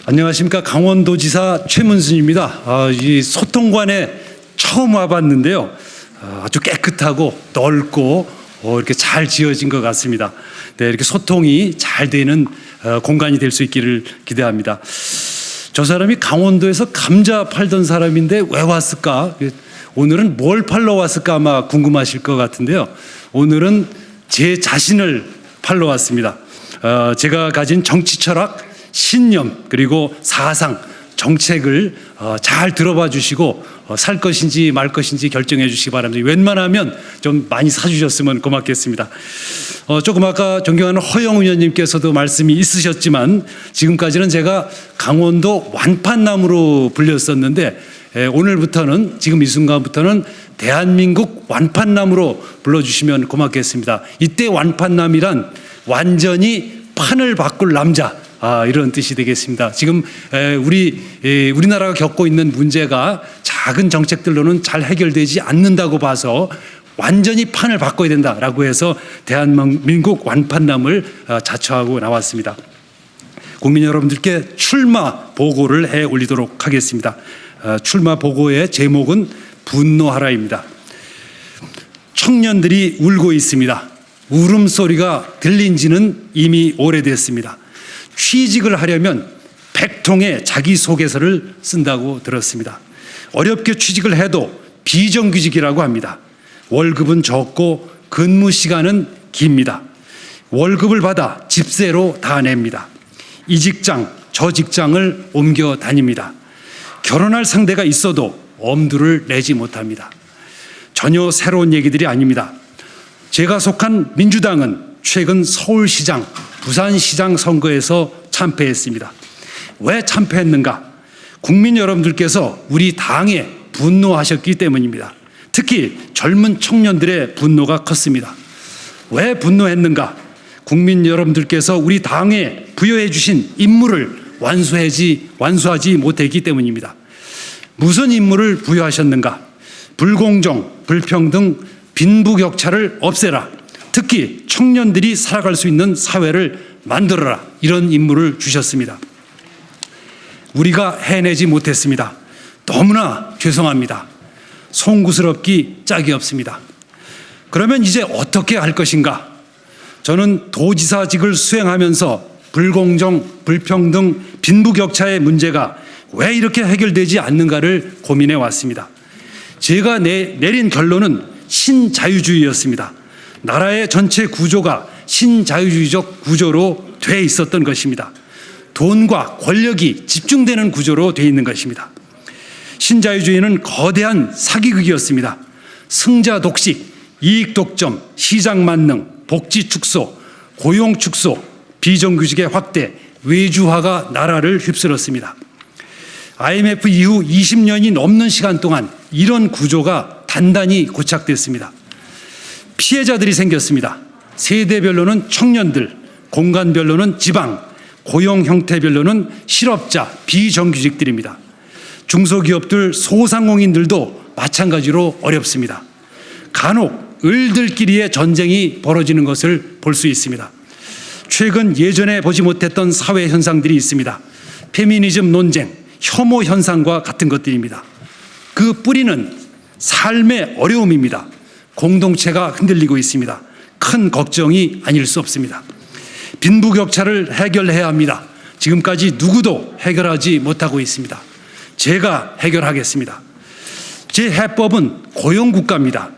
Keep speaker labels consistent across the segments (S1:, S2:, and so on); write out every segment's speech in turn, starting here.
S1: 안녕하십니까. 강원도지사 최문순입니다. 이 소통관에 처음 와봤는데요. 아주 깨끗하고 넓고 이렇게 잘 지어진 것 같습니다. 네, 이렇게 소통이 잘 되는 공간이 될 수 있기를 기대합니다. 저 사람이 강원도에서 감자 팔던 사람인데 왜 왔을까? 오늘은 뭘 팔러 왔을까 아마 궁금하실 것 같은데요. 오늘은 제 자신을 팔러 왔습니다. 제가 가진 정치 철학, 신념 그리고 사상, 정책을 잘 들어봐 주시고 살 것인지 말 것인지 결정해 주시기 바랍니다. 웬만하면 좀 많이 사주셨으면 고맙겠습니다. 조금 아까 존경하는 허영 의원님께서도 말씀이 있으셨지만 지금까지는 제가 강원도 완판남으로 불렸었는데 오늘부터는 지금 이 순간부터는 대한민국 완판남으로 불러주시면 고맙겠습니다. 이때 완판남이란 완전히 판을 바꿀 남자, 이런 뜻이 되겠습니다. 지금 우리나라가 겪고 있는 문제가 작은 정책들로는 잘 해결되지 않는다고 봐서 완전히 판을 바꿔야 된다라고 해서 대한민국 완판남을 자처하고 나왔습니다. 국민 여러분들께 출마 보고를 해 올리도록 하겠습니다. 출마 보고의 제목은 분노하라입니다. 청년들이 울고 있습니다. 울음소리가 들린 지는 이미 오래됐습니다. 취직을 하려면 100통의 자기소개서를 쓴다고 들었습니다. 어렵게 취직을 해도 비정규직이라고 합니다. 월급은 적고 근무 시간은 깁니다. 월급을 받아 집세로 다 냅니다. 이 직장, 저 직장을 옮겨 다닙니다. 결혼할 상대가 있어도 엄두를 내지 못합니다. 전혀 새로운 얘기들이 아닙니다. 제가 속한 민주당은 최근 서울시장, 부산시장 선거에서 참패했습니다. 왜 참패했는가? 국민 여러분들께서 우리 당에 분노하셨기 때문입니다. 특히 젊은 청년들의 분노가 컸습니다. 왜 분노했는가? 국민 여러분들께서 우리 당에 부여해 주신 임무를 완수하지 못했기 때문입니다. 무슨 임무를 부여하셨는가? 불공정, 불평등, 빈부격차를 없애라. 특히 청년들이 살아갈 수 있는 사회를 만들어라. 이런 임무를 주셨습니다. 우리가 해내지 못했습니다. 너무나 죄송합니다. 송구스럽기 짝이 없습니다. 그러면 이제 어떻게 할 것인가? 저는 도지사직을 수행하면서 불공정, 불평등, 빈부격차의 문제가 왜 이렇게 해결되지 않는가를 고민해 왔습니다. 제가 내린 결론은 신자유주의였습니다. 나라의 전체 구조가 신자유주의적 구조로 돼 있었던 것입니다. 돈과 권력이 집중되는 구조로 돼 있는 것입니다. 신자유주의는 거대한 사기극이었습니다. 승자 독식, 이익 독점, 시장 만능, 복지 축소, 고용 축소, 비정규직의 확대, 외주화가 나라를 휩쓸었습니다. IMF 이후 20년이 넘는 시간 동안 이런 구조가 단단히 고착됐습니다. 피해자들이 생겼습니다. 세대별로는 청년들, 공간별로는 지방, 고용 형태별로는 실업자, 비정규직들입니다. 중소기업들, 소상공인들도 마찬가지로 어렵습니다. 간혹 을들끼리의 전쟁이 벌어지는 것을 볼 수 있습니다. 최근 예전에 보지 못했던 사회 현상들이 있습니다. 페미니즘 논쟁, 혐오 현상과 같은 것들입니다. 그 뿌리는 삶의 어려움입니다. 공동체가 흔들리고 있습니다. 큰 걱정이 아닐 수 없습니다. 빈부격차를 해결해야 합니다. 지금까지 누구도 해결하지 못하고 있습니다. 제가 해결하겠습니다. 제 해법은 고용국가입니다.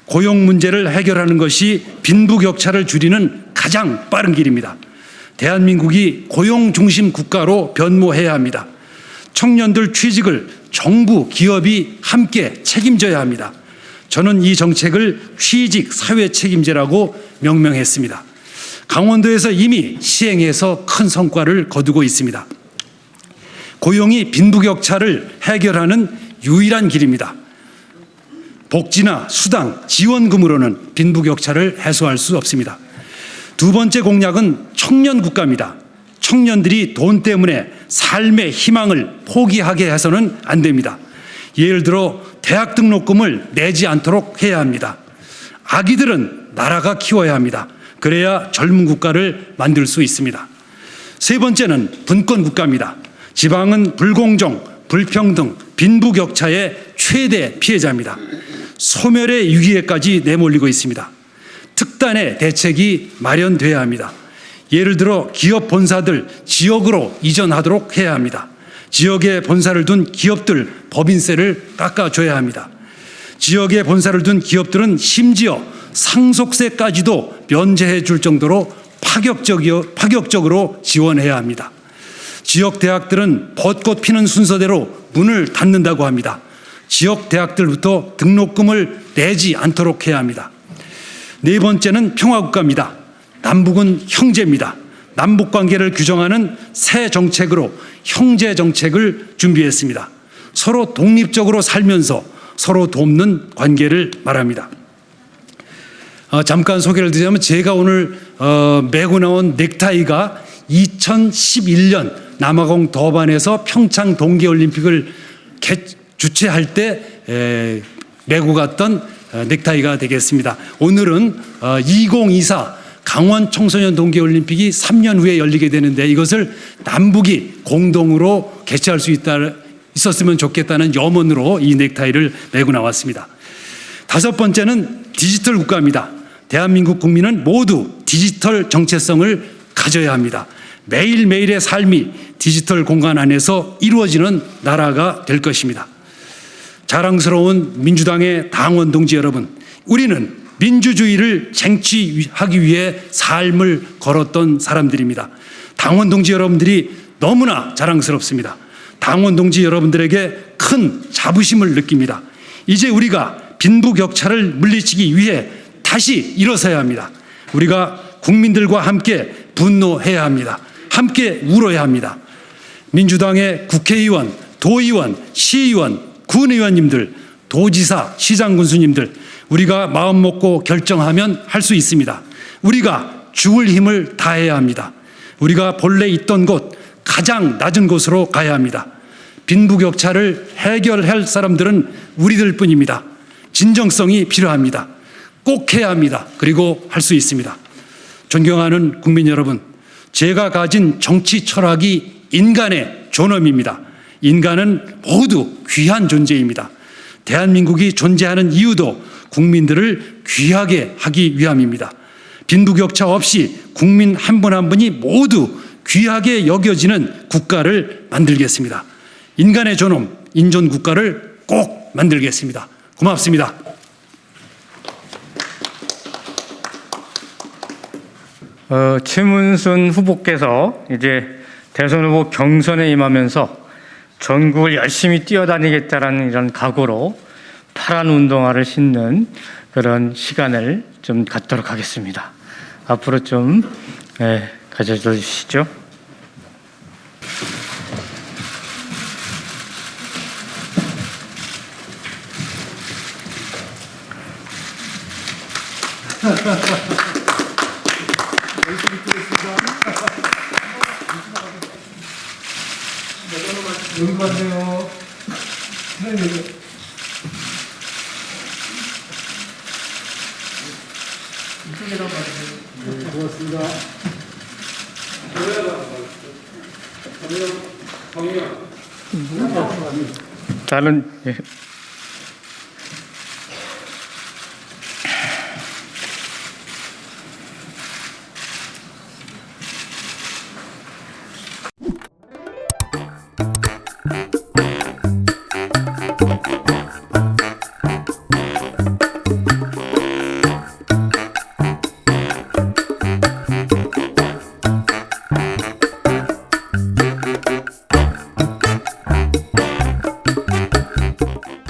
S1: 고용 문제를 해결하는 것이 빈부격차를 줄이는 가장 빠른 길입니다. 대한민국이 고용 중심 국가로 변모해야 합니다. 청년들 취직을 정부, 기업이 함께 책임져야 합니다. 저는 이 정책을 취직 사회 책임제라고 명명했습니다. 강원도에서 이미 시행해서 큰 성과를 거두고 있습니다. 고용이 빈부격차를 해결하는 유일한 길입니다. 복지나 수당, 지원금으로는 빈부격차를 해소할 수 없습니다. 두 번째 공약은 청년 국가입니다. 청년들이 돈 때문에 삶의 희망을 포기하게 해서는 안 됩니다. 예를 들어 대학 등록금을 내지 않도록 해야 합니다. 아기들은 나라가 키워야 합니다. 그래야 젊은 국가를 만들 수 있습니다. 세 번째는 분권 국가입니다. 지방은 불공정, 불평등, 빈부격차의 최대 피해자입니다. 소멸의 위기에까지 내몰리고 있습니다. 특단의 대책이 마련돼야 합니다. 예를 들어 기업 본사들 지역으로 이전하도록 해야 합니다. 지역에 본사를 둔 기업들 법인세를 깎아줘야 합니다. 지역에 본사를 둔 기업들은 심지어 상속세까지도 면제해 줄 정도로 파격적으로 지원해야 합니다. 지역 대학들은 벚꽃 피는 순서대로 문을 닫는다고 합니다. 지역 대학들부터 등록금을 내지 않도록 해야 합니다. 네 번째는 평화국가입니다. 남북은 형제입니다. 남북관계를 규정하는 새 정책으로 형제 정책을 준비했습니다. 서로 독립적으로 살면서 서로 돕는 관계를 말합니다. 잠깐 소개를 드리자면 제가 오늘 메고 나온 넥타이가 2011년 남아공 더반에서 평창 동계올림픽을 주최할 때 메고 갔던 넥타이가 되겠습니다. 오늘은 2024 강원 청소년 동계올림픽이 3년 후에 열리게 되는데 이것을 남북이 공동으로 개최할 수 있었으면 좋겠다는 염원으로 이 넥타이를 메고 나왔습니다. 다섯 번째는 디지털 국가입니다. 대한민국 국민은 모두 디지털 정체성을 가져야 합니다. 매일매일의 삶이 디지털 공간 안에서 이루어지는 나라가 될 것입니다. 자랑스러운 민주당의 당원 동지 여러분, 우리는 민주주의를 쟁취하기 위해 삶을 걸었던 사람들입니다. 당원 동지 여러분들이 너무나 자랑스럽습니다. 당원 동지 여러분들에게 큰 자부심을 느낍니다. 이제 우리가 빈부격차를 물리치기 위해 다시 일어서야 합니다. 우리가 국민들과 함께 분노해야 합니다. 함께 울어야 합니다. 민주당의 국회의원, 도의원, 시의원, 군의원님들, 도지사, 시장 군수님들, 우리가 마음 먹고 결정하면 할 수 있습니다. 우리가 죽을 힘을 다해야 합니다. 우리가 본래 있던 곳, 가장 낮은 곳으로 가야 합니다. 빈부격차를 해결할 사람들은 우리들 뿐입니다. 진정성이 필요합니다. 꼭 해야 합니다. 그리고 할 수 있습니다. 존경하는 국민 여러분, 제가 가진 정치 철학이 인간의 존엄입니다. 인간은 모두 귀한 존재입니다. 대한민국이 존재하는 이유도 국민들을 귀하게 하기 위함입니다. 빈부격차 없이 국민 한 분 한 분이 모두 귀하게 여겨지는 국가를 만들겠습니다. 인간의 존엄, 인존 국가를 꼭 만들겠습니다. 고맙습니다.
S2: 최문순 후보께서 이제 대선 후보 경선에 임하면서 전국을 열심히 뛰어다니겠다라는 이런 각오로 파란 운동화를 신는 그런 시간을 좀 갖도록 하겠습니다. 앞으로 좀 가져다 주시죠.
S1: 여기 가세요. 이쪽에다 가세요. 네, 고맙습니다.
S2: 다른